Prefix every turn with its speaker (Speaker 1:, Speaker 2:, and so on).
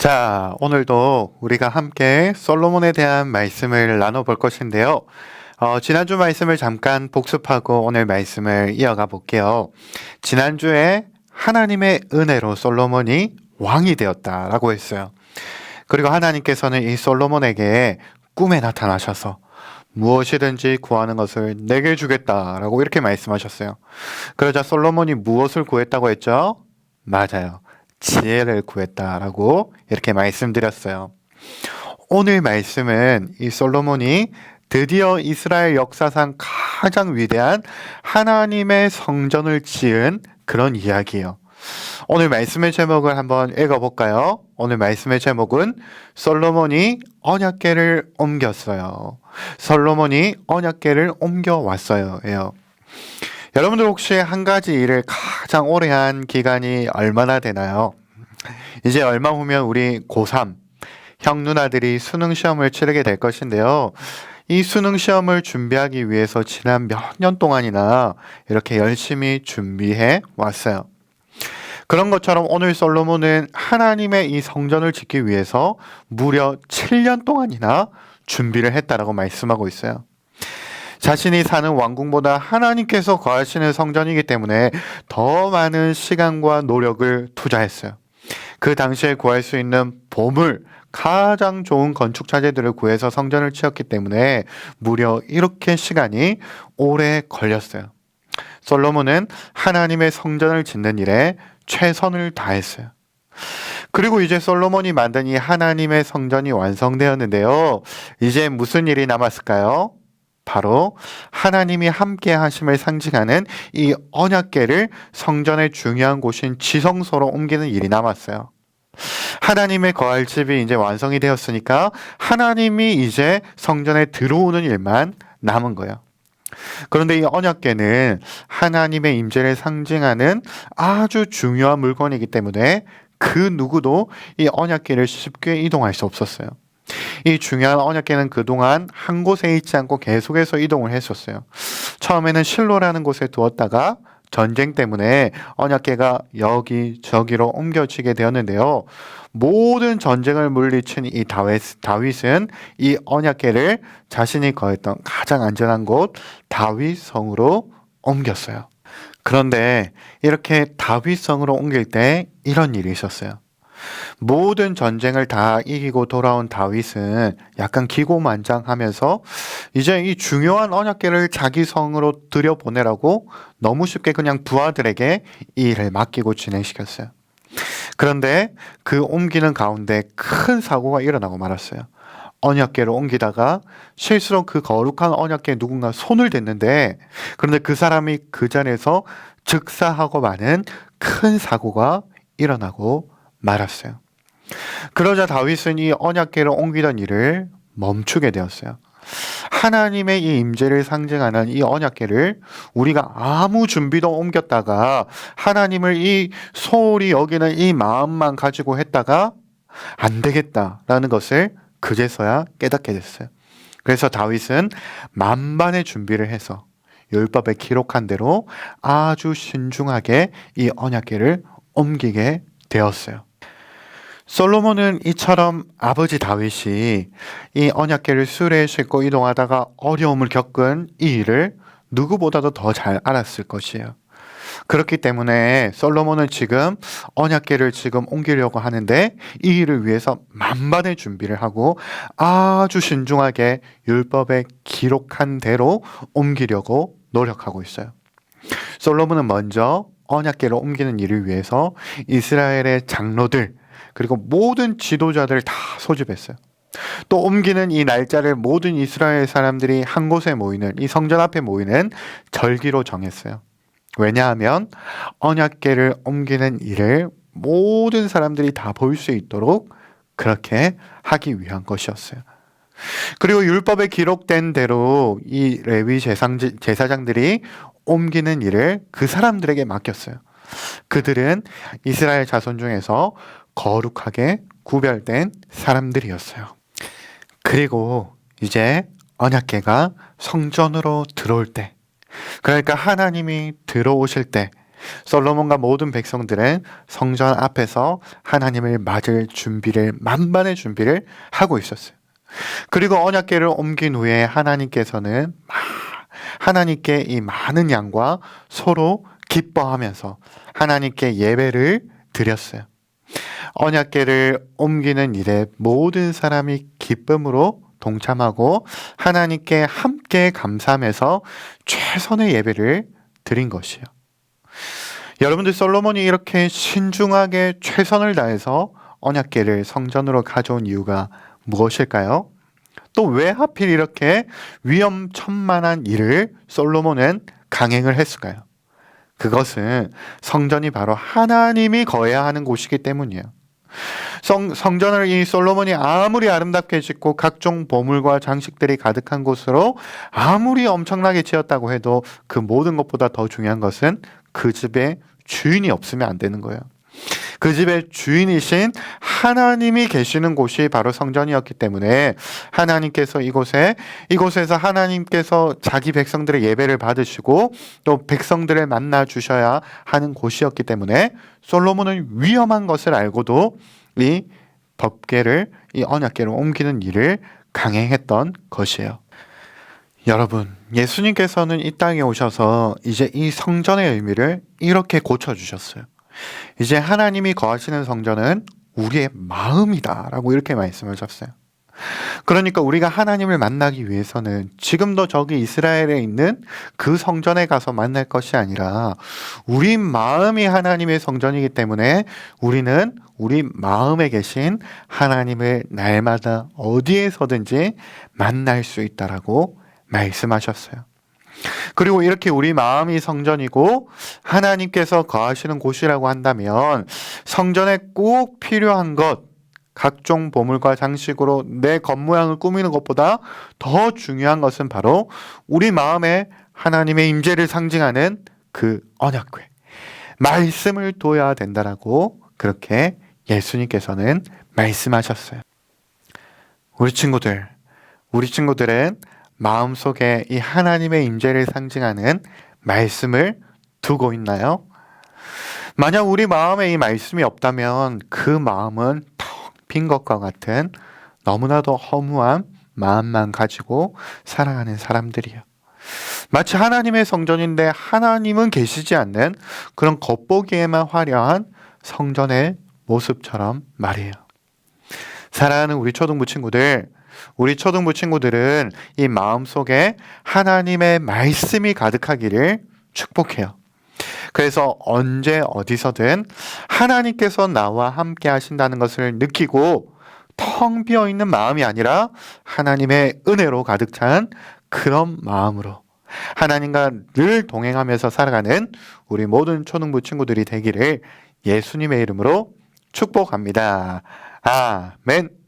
Speaker 1: 자, 오늘도 우리가 함께 솔로몬에 대한 말씀을 나눠볼 것인데요. 지난주 말씀을 잠깐 복습하고 오늘 말씀을 이어가 볼게요. 지난주에 하나님의 은혜로 솔로몬이 왕이 되었다라고 했어요. 그리고 하나님께서는 이 솔로몬에게 꿈에 나타나셔서 무엇이든지 구하는 것을 내게 주겠다라고 이렇게 말씀하셨어요. 그러자 솔로몬이 무엇을 구했다고 했죠? 맞아요. 지혜를 구했다라고 이렇게 말씀드렸어요. 오늘 말씀은 이 솔로몬이 드디어 이스라엘 역사상 가장 위대한 하나님의 성전을 지은 그런 이야기예요. 오늘 말씀의 제목을 한번 읽어볼까요? 오늘 말씀의 제목은 솔로몬이 언약궤를 옮겼어요. 솔로몬이 언약궤를 옮겨왔어요. 여러분들 혹시 한 가지 일을 가장 오래 한 기간이 얼마나 되나요? 이제 얼마 후면 우리 고3 형 누나들이 수능 시험을 치르게 될 것인데요. 이 수능 시험을 준비하기 위해서 지난 몇 년 동안이나 이렇게 열심히 준비해 왔어요. 그런 것처럼 오늘 솔로몬은 하나님의 이 성전을 짓기 위해서 무려 7년 동안이나 준비를 했다라고 말씀하고 있어요. 자신이 사는 왕궁보다 하나님께서 거하시는 성전이기 때문에 더 많은 시간과 노력을 투자했어요. 그 당시에 구할 수 있는 보물, 가장 좋은 건축 자재들을 구해서 성전을 지었기 때문에 무려 이렇게 시간이 오래 걸렸어요. 솔로몬은 하나님의 성전을 짓는 일에 최선을 다했어요. 그리고 이제 솔로몬이 만든 이 하나님의 성전이 완성되었는데요. 이제 무슨 일이 남았을까요? 바로 하나님이 함께 하심을 상징하는 이 언약궤를 성전의 중요한 곳인 지성소로 옮기는 일이 남았어요. 하나님의 거할 집이 이제 완성이 되었으니까 하나님이 이제 성전에 들어오는 일만 남은 거예요. 그런데 이 언약궤는 하나님의 임재를 상징하는 아주 중요한 물건이기 때문에 그 누구도 이 언약궤를 쉽게 이동할 수 없었어요. 이 중요한 언약궤는 그동안 한 곳에 있지 않고 계속해서 이동을 했었어요. 처음에는 실로라는 곳에 두었다가 전쟁 때문에 언약궤가 여기저기로 옮겨지게 되었는데요. 모든 전쟁을 물리친 이 다윗은 이 언약궤를 자신이 거했던 가장 안전한 곳 다윗성으로 옮겼어요. 그런데 이렇게 다윗성으로 옮길 때 이런 일이 있었어요. 모든 전쟁을 다 이기고 돌아온 다윗은 약간 기고만장하면서 이제 이 중요한 언약궤를 자기 성으로 들여보내라고 너무 쉽게 그냥 부하들에게 이 일을 맡기고 진행시켰어요. 그런데 그 옮기는 가운데 큰 사고가 일어나고 말았어요. 언약궤를 옮기다가 실수로 그 거룩한 언약궤에 누군가 손을 댔는데, 그런데 그 사람이 그 자리에서 즉사하고 마는 큰 사고가 일어나고 말았어요. 그러자 다윗은 이 언약궤를 옮기던 일을 멈추게 되었어요. 하나님의 이 임재를 상징하는 이 언약궤를 우리가 아무 준비도 옮겼다가 하나님을 이 소홀히 여기는 이 마음만 가지고 했다가 안 되겠다라는 것을 그제서야 깨닫게 됐어요. 그래서 다윗은 만반의 준비를 해서 율법에 기록한 대로 아주 신중하게 이 언약궤를 옮기게 되었어요. 솔로몬은 이처럼 아버지 다윗이 이 언약궤를 수레에 싣고 이동하다가 어려움을 겪은 이 일을 누구보다도 더 잘 알았을 것이에요. 그렇기 때문에 솔로몬은 지금 언약궤를 지금 옮기려고 하는데 이 일을 위해서 만반의 준비를 하고 아주 신중하게 율법에 기록한 대로 옮기려고 노력하고 있어요. 솔로몬은 먼저 언약궤를 옮기는 일을 위해서 이스라엘의 장로들 그리고 모든 지도자들 다 소집했어요. 또 옮기는 이 날짜를 모든 이스라엘 사람들이 한 곳에 모이는 이 성전 앞에 모이는 절기로 정했어요. 왜냐하면 언약궤를 옮기는 일을 모든 사람들이 다 볼 수 있도록 그렇게 하기 위한 것이었어요. 그리고 율법에 기록된 대로 이 레위 제사장들이 옮기는 일을 그 사람들에게 맡겼어요. 그들은 이스라엘 자손 중에서 거룩하게 구별된 사람들이었어요. 그리고 이제 언약궤가 성전으로 들어올 때, 그러니까 하나님이 들어오실 때 솔로몬과 모든 백성들은 성전 앞에서 하나님을 맞을 준비를, 만반의 준비를 하고 있었어요. 그리고 언약궤를 옮긴 후에 하나님께 이 많은 양과 서로 기뻐하면서 하나님께 예배를 드렸어요. 언약궤를 옮기는 일에 모든 사람이 기쁨으로 동참하고 하나님께 함께 감사하면서 최선의 예배를 드린 것이요. 여러분들, 솔로몬이 이렇게 신중하게 최선을 다해서 언약궤를 성전으로 가져온 이유가 무엇일까요? 또 왜 하필 이렇게 위험천만한 일을 솔로몬은 강행을 했을까요? 그것은 성전이 바로 하나님이 거해야 하는 곳이기 때문이에요. 성전을 이 솔로몬이 아무리 아름답게 짓고 각종 보물과 장식들이 가득한 곳으로 아무리 엄청나게 지었다고 해도 그 모든 것보다 더 중요한 것은 그 집에 주인이 없으면 안 되는 거예요. 그 집의 주인이신 하나님이 계시는 곳이 바로 성전이었기 때문에 하나님께서 이곳에서 하나님께서 자기 백성들의 예배를 받으시고 또 백성들을 만나 주셔야 하는 곳이었기 때문에 솔로몬은 위험한 것을 알고도 이 이 언약궤를 옮기는 일을 강행했던 것이에요. 여러분, 예수님께서는 이 땅에 오셔서 이제 이 성전의 의미를 이렇게 고쳐주셨어요. 이제 하나님이 거하시는 성전은 우리의 마음이다라고 이렇게 말씀하셨어요. 그러니까 우리가 하나님을 만나기 위해서는 지금도 저기 이스라엘에 있는 그 성전에 가서 만날 것이 아니라 우리 마음이 하나님의 성전이기 때문에 우리는 우리 마음에 계신 하나님을 날마다 어디에서든지 만날 수 있다라고 말씀하셨어요. 그리고 이렇게 우리 마음이 성전이고 하나님께서 거하시는 곳이라고 한다면 성전에 꼭 필요한 것, 각종 보물과 장식으로 내 겉모양을 꾸미는 것보다 더 중요한 것은 바로 우리 마음에 하나님의 임재를 상징하는 그 언약궤, 말씀을 둬야 된다라고 그렇게 예수님께서는 말씀하셨어요. 우리 친구들은 마음속에 이 하나님의 임재를 상징하는 말씀을 두고 있나요? 만약 우리 마음에 이 말씀이 없다면 그 마음은 텅 빈 것과 같은 너무나도 허무한 마음만 가지고 살아가는 사람들이에요. 마치 하나님의 성전인데 하나님은 계시지 않는 그런 겉보기에만 화려한 성전의 모습처럼 말이에요. 사랑하는 우리 초등부 친구들은 이 마음속에 하나님의 말씀이 가득하기를 축복해요. 그래서 언제 어디서든 하나님께서 나와 함께 하신다는 것을 느끼고 텅 비어 있는 마음이 아니라 하나님의 은혜로 가득 찬 그런 마음으로 하나님과 늘 동행하면서 살아가는 우리 모든 초등부 친구들이 되기를 예수님의 이름으로 축복합니다. 아멘.